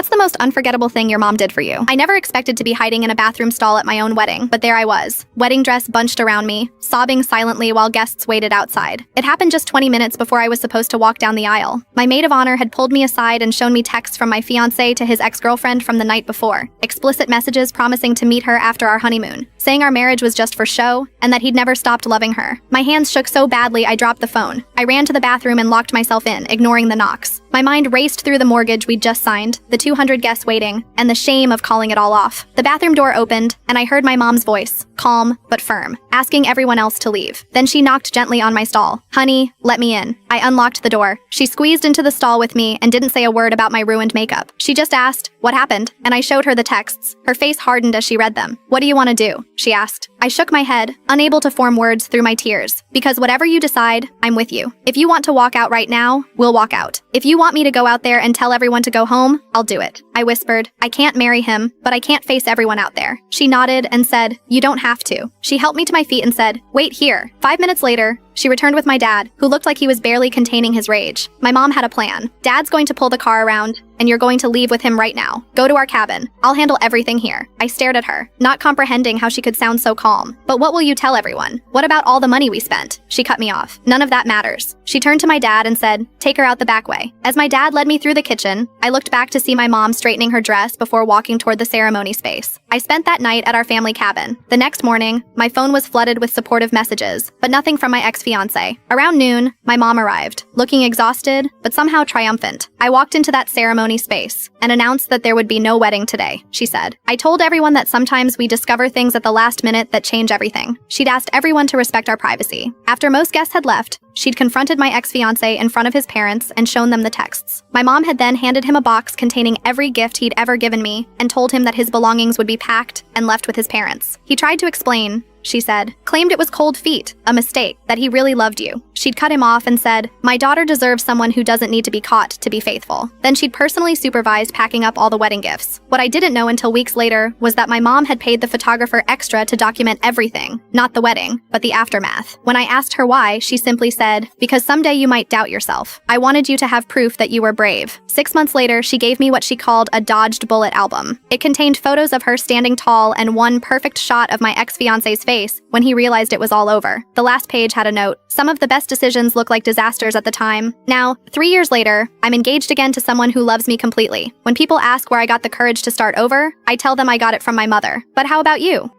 What's the most unforgettable thing your mom did for you? I never expected to be hiding in a bathroom stall at my own wedding, but there I was. Wedding dress bunched around me, sobbing silently while guests waited outside. It happened just 20 minutes before I was supposed to walk down the aisle. My maid of honor had pulled me aside and shown me texts from my fiancé to his ex-girlfriend from the night before. Explicit messages promising to meet her after our honeymoon, saying our marriage was just for show and that he'd never stopped loving her. My hands shook so badly I dropped the phone. I ran to the bathroom and locked myself in, ignoring the knocks. My mind raced through the mortgage we'd just signed, the 200 guests waiting, and the shame of calling it all off. The bathroom door opened, and I heard my mom's voice, calm but firm, asking everyone else to leave. Then she knocked gently on my stall. "Honey, let me in." I unlocked the door. She squeezed into the stall with me and didn't say a word about my ruined makeup. She just asked, "What happened?" And I showed her the texts. Her face hardened as she read them. "What do you want to do?" she asked. I shook my head, unable to form words through my tears. "Because whatever you decide, I'm with you. If you want to walk out right now, we'll walk out. If you want me to go out there and tell everyone to go home, I'll do it." I whispered, "I can't marry him, but I can't face everyone out there." She nodded and said, "You don't have to." She helped me to my feet and said, "Wait here." 5 minutes later, she returned with my dad, who looked like he was barely containing his rage. My mom had a plan. "Dad's going to pull the car around, and you're going to leave with him right now. Go to our cabin. I'll handle everything here." I stared at her, not comprehending how she could sound so calm. "But what will you tell everyone? What about all the money we spent?" She cut me off. "None of that matters." She turned to my dad and said, "Take her out the back way." As my dad led me through the kitchen, I looked back to see my mom straightening her dress before walking toward the ceremony space. I spent that night at our family cabin. The next morning, my phone was flooded with supportive messages, but nothing from my ex-fiancé. Around noon, my mom arrived, looking exhausted, but somehow triumphant. I walked into that ceremony space and announced that there would be no wedding today, she said. "I told everyone that sometimes we discover things at the last minute that change everything." She'd asked everyone to respect our privacy. After most guests had left, she'd confronted my ex-fiancé in front of his parents and shown them the texts. My mom had then handed him a box containing every gift he'd ever given me and told him that his belongings would be packed and left with his parents. He tried to explain, she said, claimed it was cold feet, a mistake, that he really loved you. She'd cut him off and said, "My daughter deserves someone who doesn't need to be caught to be faithful." Then she'd personally supervised packing up all the wedding gifts. What I didn't know until weeks later was that my mom had paid the photographer extra to document everything, not the wedding, but the aftermath. When I asked her why, she simply said, "Because someday you might doubt yourself. I wanted you to have proof that you were brave." 6 months later, she gave me what she called a dodged bullet album. It contained photos of her standing tall and one perfect shot of my ex-fiancé's face when he realized it was all over. The last page had a note. "Some of the best decisions look like disasters at the time." Now, 3 years later, I'm engaged again to someone who loves me completely. When people ask where I got the courage to start over, I tell them I got it from my mother. But how about you?